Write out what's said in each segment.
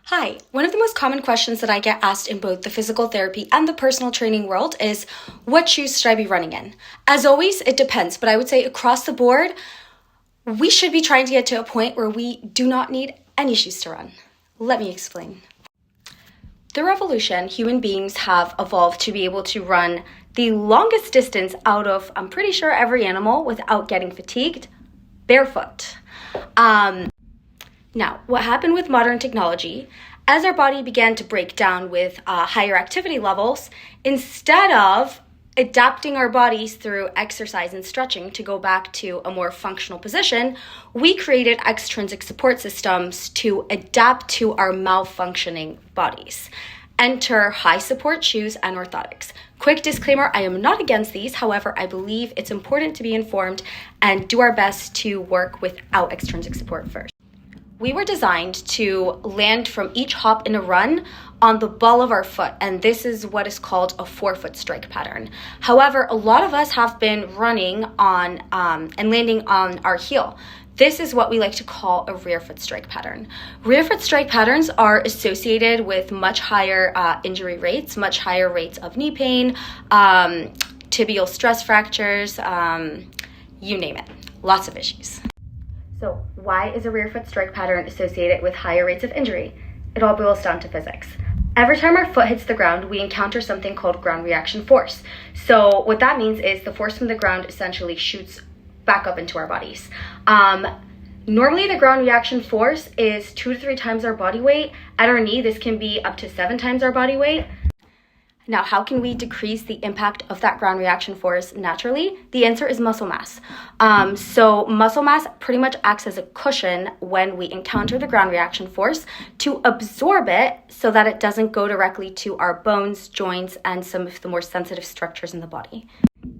Hi, one of the most common questions that I get asked in both the physical therapy and the personal training world is, what shoes should I be running in? As always, it depends, but I would say across the board, we should be trying to get to a point where we do not need any shoes to run. Let me explain. Through evolution, human beings have evolved to be able to run the longest distance out of, I'm pretty sure, every animal without getting fatigued, barefoot. Now, what happened with modern technology, as our body began to break down with higher activity levels, instead of adapting our bodies through exercise and stretching to go back to a more functional position, we created extrinsic support systems to adapt to our malfunctioning bodies. Enter high support shoes and orthotics. Quick disclaimer, I am not against these. However, I believe it's important to be informed and do our best to work without extrinsic support first. We were designed to land from each hop in a run on the ball of our foot, and this is what is called a forefoot strike pattern. However, a lot of us have been running on and landing on our heel. This is what we like to call a rear foot strike pattern. Rear foot strike patterns are associated with much higher injury rates, much higher rates of knee pain, tibial stress fractures, you name it, lots of issues. So why is a rear foot strike pattern associated with higher rates of injury? It all boils down to physics. Every time our foot hits the ground, we encounter something called ground reaction force. So what that means is the force from the ground essentially shoots back up into our bodies. Normally the ground reaction force is 2 to 3 times our body weight. At our knee, this can be up to 7 times our body weight. Now, how can we decrease the impact of that ground reaction force naturally? The answer is muscle mass. So muscle mass pretty much acts as a cushion when we encounter the ground reaction force to absorb it so that it doesn't go directly to our bones, joints, and some of the more sensitive structures in the body.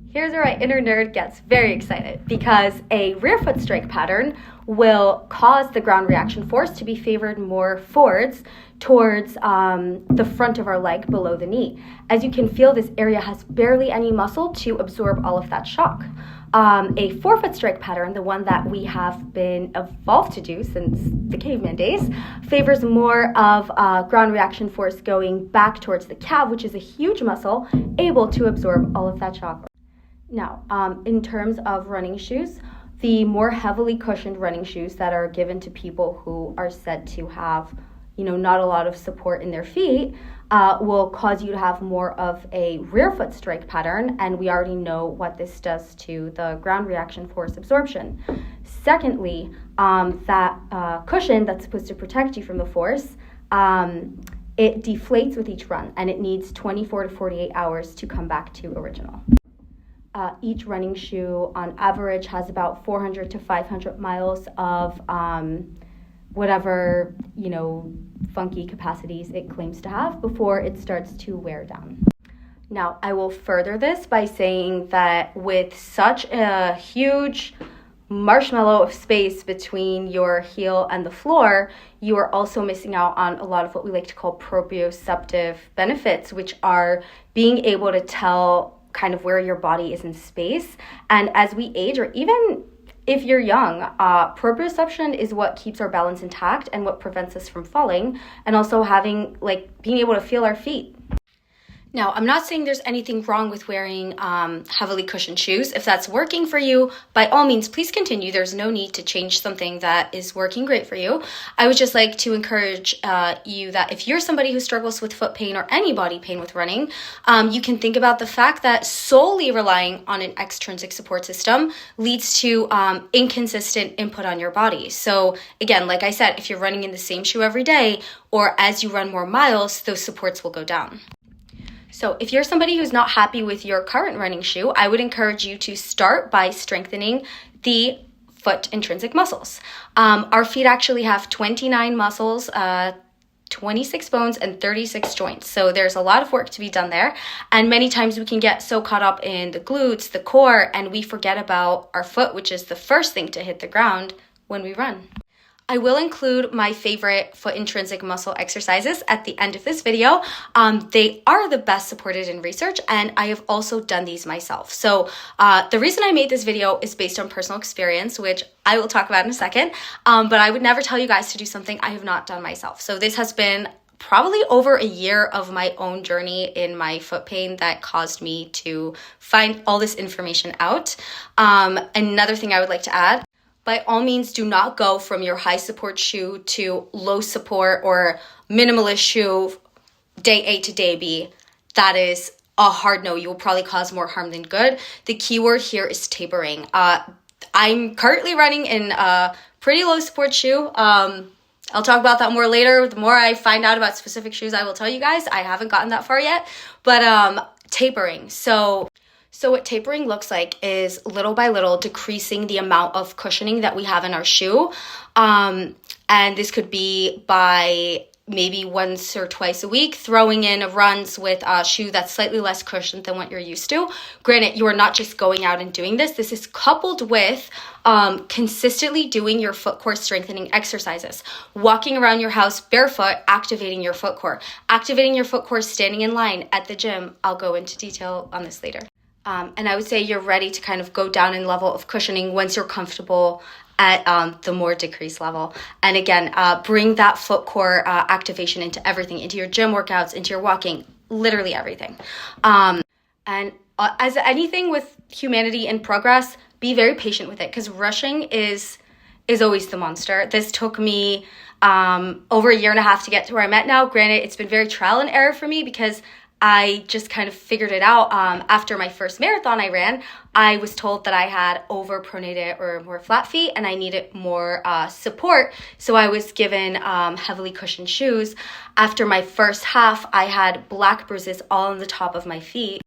Here's where my inner nerd gets very excited because a rear foot strike pattern will cause the ground reaction force to be favored more forwards towards the front of our leg below the knee. As you can feel, this area has barely any muscle to absorb all of that shock. A forefoot strike pattern, the one that we have been evolved to do since the caveman days, favors more of ground reaction force going back towards the calf, which is a huge muscle able to absorb all of that shock. Now, in terms of running shoes, the more heavily cushioned running shoes that are given to people who are said to have, not a lot of support in their feet, will cause you to have more of a rear foot strike pattern, and we already know what this does to the ground reaction force absorption. Secondly, that cushion that's supposed to protect you from the force, it deflates with each run, and it needs 24 to 48 hours to come back to original. Each running shoe on average has about 400 to 500 miles of whatever, funky capacities it claims to have before it starts to wear down. Now, I will further this by saying that with such a huge marshmallow of space between your heel and the floor, you are also missing out on a lot of what we like to call proprioceptive benefits, which are being able to tell kind of where your body is in space. And as we age, or even if you're young, proprioception is what keeps our balance intact and what prevents us from falling, and also being able to feel our feet. Now, I'm not saying there's anything wrong with wearing heavily cushioned shoes. If that's working for you, by all means, please continue. There's no need to change something that is working great for you. I would just like to encourage you that if you're somebody who struggles with foot pain or any body pain with running, you can think about the fact that solely relying on an extrinsic support system leads to inconsistent input on your body. So again, like I said, if you're running in the same shoe every day, or as you run more miles, those supports will go down. So if you're somebody who's not happy with your current running shoe, I would encourage you to start by strengthening the foot intrinsic muscles. Our feet actually have 29 muscles, 26 bones, and 36 joints. So there's a lot of work to be done there. And many times we can get so caught up in the glutes, the core, and we forget about our foot, which is the first thing to hit the ground when we run. I will include my favorite foot intrinsic muscle exercises at the end of this video. They are the best supported in research, and I have also done these myself. So the reason I made this video is based on personal experience, which I will talk about in a second, but I would never tell you guys to do something I have not done myself. So this has been probably over a year of my own journey in my foot pain that caused me to find all this information out. Another thing I would like to add, by all means, do not go from your high support shoe to low support or minimalist shoe day A to day B. That is a hard no. You will probably cause more harm than good. The key word here is tapering. I'm currently running in a pretty low support shoe. I'll talk about that more later. The more I find out about specific shoes, I will tell you guys. I haven't gotten that far yet, but tapering. So what tapering looks like is little by little decreasing the amount of cushioning that we have in our shoe. And this could be by maybe once or twice a week, throwing in runs with a shoe that's slightly less cushioned than what you're used to. Granted, you are not just going out and doing this. This is coupled with consistently doing your foot core strengthening exercises. Walking around your house barefoot, activating your foot core. Activating your foot core standing in line at the gym. I'll go into detail on this later. And I would say you're ready to kind of go down in level of cushioning once you're comfortable at the more decreased level. And again, bring that foot core activation into everything, into your gym workouts, into your walking, literally everything. And as anything with humanity in progress, be very patient with it, because rushing is always the monster. This took me over a year and a half to get to where I'm at now. Granted, it's been very trial and error for me because I just kind of figured it out. After my first marathon I ran, I was told that I had overpronated or more flat feet and I needed more support. So I was given heavily cushioned shoes. After my first half, I had black bruises all on the top of my feet.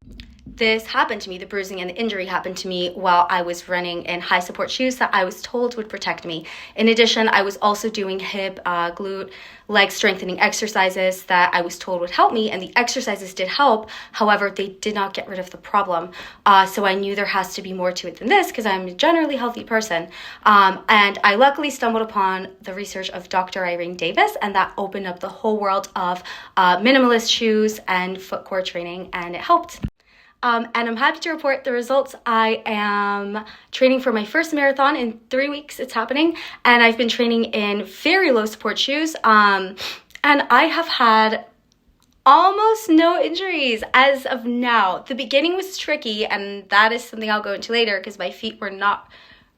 This happened to me, the bruising and the injury happened to me while I was running in high support shoes that I was told would protect me. In addition, I was also doing hip, glute, leg strengthening exercises that I was told would help me, and the exercises did help. However, they did not get rid of the problem. So I knew there has to be more to it than this because I'm a generally healthy person. And I luckily stumbled upon the research of Dr. Irene Davis, and that opened up the whole world of minimalist shoes and foot core training, and it helped. And I'm happy to report the results. I am training for my first marathon in 3 weeks. It's happening. And I've been training in very low support shoes. And I have had almost no injuries as of now. The beginning was tricky, and that is something I'll go into later because my feet were not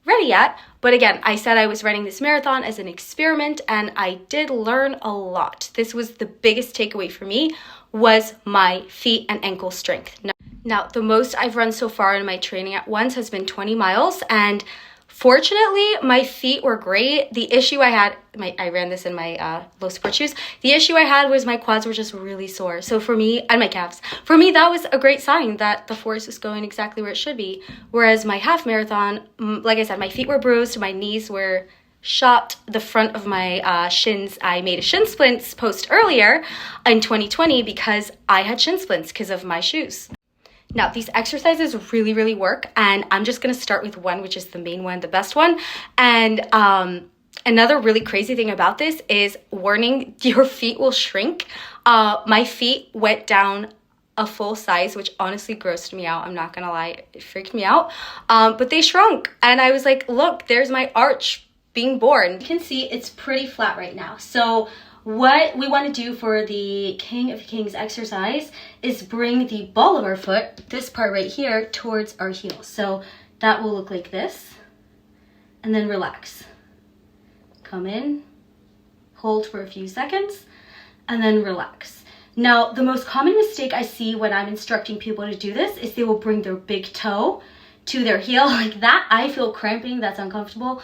ready yet. But again, I said I was running this marathon as an experiment, and I did learn a lot. This was the biggest takeaway for me, was my feet and ankle strength. Now, the most I've run so far in my training at once has been 20 miles, and fortunately, my feet were great. The issue I had, I ran this in my low support shoes. The issue I had was my quads were just really sore. So for me, and my calves, for me, that was a great sign that the force was going exactly where it should be. Whereas my half marathon, like I said, my feet were bruised, my knees were shot, the front of my shins. I made a shin splints post earlier in 2020 because I had shin splints because of my shoes. Now, these exercises really, really work, and I'm just going to start with one, which is the main one, the best one. And another really crazy thing about this is, warning, your feet will shrink. My feet went down a full size, which honestly grossed me out. I'm not going to lie, it freaked me out. But they shrunk, and I was like, look, there's my arch being born. You can see it's pretty flat right now. So what we want to do for the King of Kings exercise is bring the ball of our foot, this part right here, towards our heel. So that will look like this. And then relax. Come in, hold for a few seconds, and then relax. Now, the most common mistake I see when I'm instructing people to do this is they will bring their big toe to their heel like that. I feel cramping, that's uncomfortable.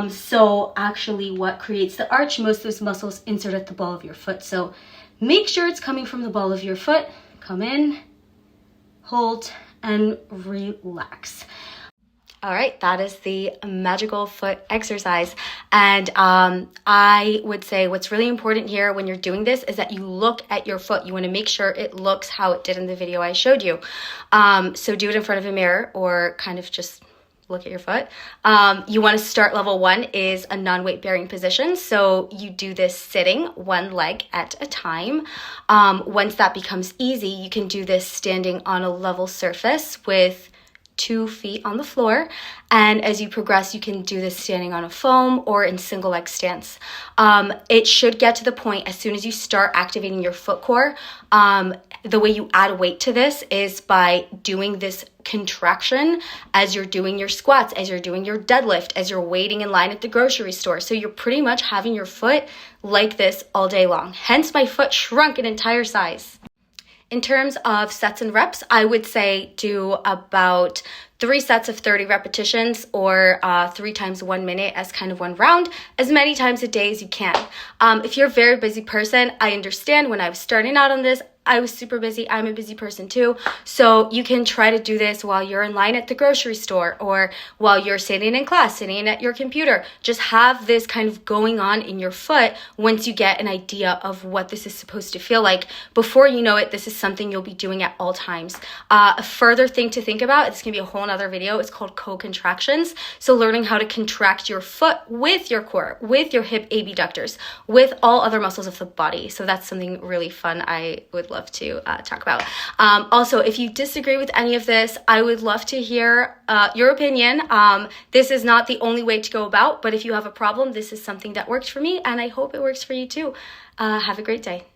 So actually what creates the arch, most of those muscles insert at the ball of your foot. So make sure it's coming from the ball of your foot. Come in, hold, and relax. All right, that is the magical foot exercise. And I would say what's really important here when you're doing this is that you look at your foot. You want to make sure it looks how it did in the video I showed you. So do it in front of a mirror, or kind of just look at your foot. You want to start level 1 is a non-weight bearing position. So you do this sitting one leg at a time. Once that becomes easy, you can do this standing on a level surface with 2 feet on the floor. And as you progress, you can do this standing on a foam or in single leg stance. It should get to the point as soon as you start activating your foot core. The way you add weight to this is by doing this contraction as you're doing your squats, as you're doing your deadlift, as you're waiting in line at the grocery store. So you're pretty much having your foot like this all day long. Hence my foot shrunk an entire size. In terms of sets and reps, I would say do about 3 sets of 30 repetitions or 3 times 1 minute as kind of one round, as many times a day as you can. If you're a very busy person, I understand. When I was starting out on this, I was super busy. I'm a busy person too. So you can try to do this while you're in line at the grocery store or while you're sitting in class, sitting at your computer. Just have this kind of going on in your foot once you get an idea of what this is supposed to feel like. Before you know it, this is something you'll be doing at all times. A further thing to think about, it's going to be a whole other video, it's called co-contractions. So learning how to contract your foot with your core, with your hip abductors, with all other muscles of the body. So that's something really fun I would love to talk about. Also, if you disagree with any of this, I would love to hear your opinion. This is not the only way to go about, but if you have a problem, this is something that worked for me, and I hope it works for you too. Have a great day.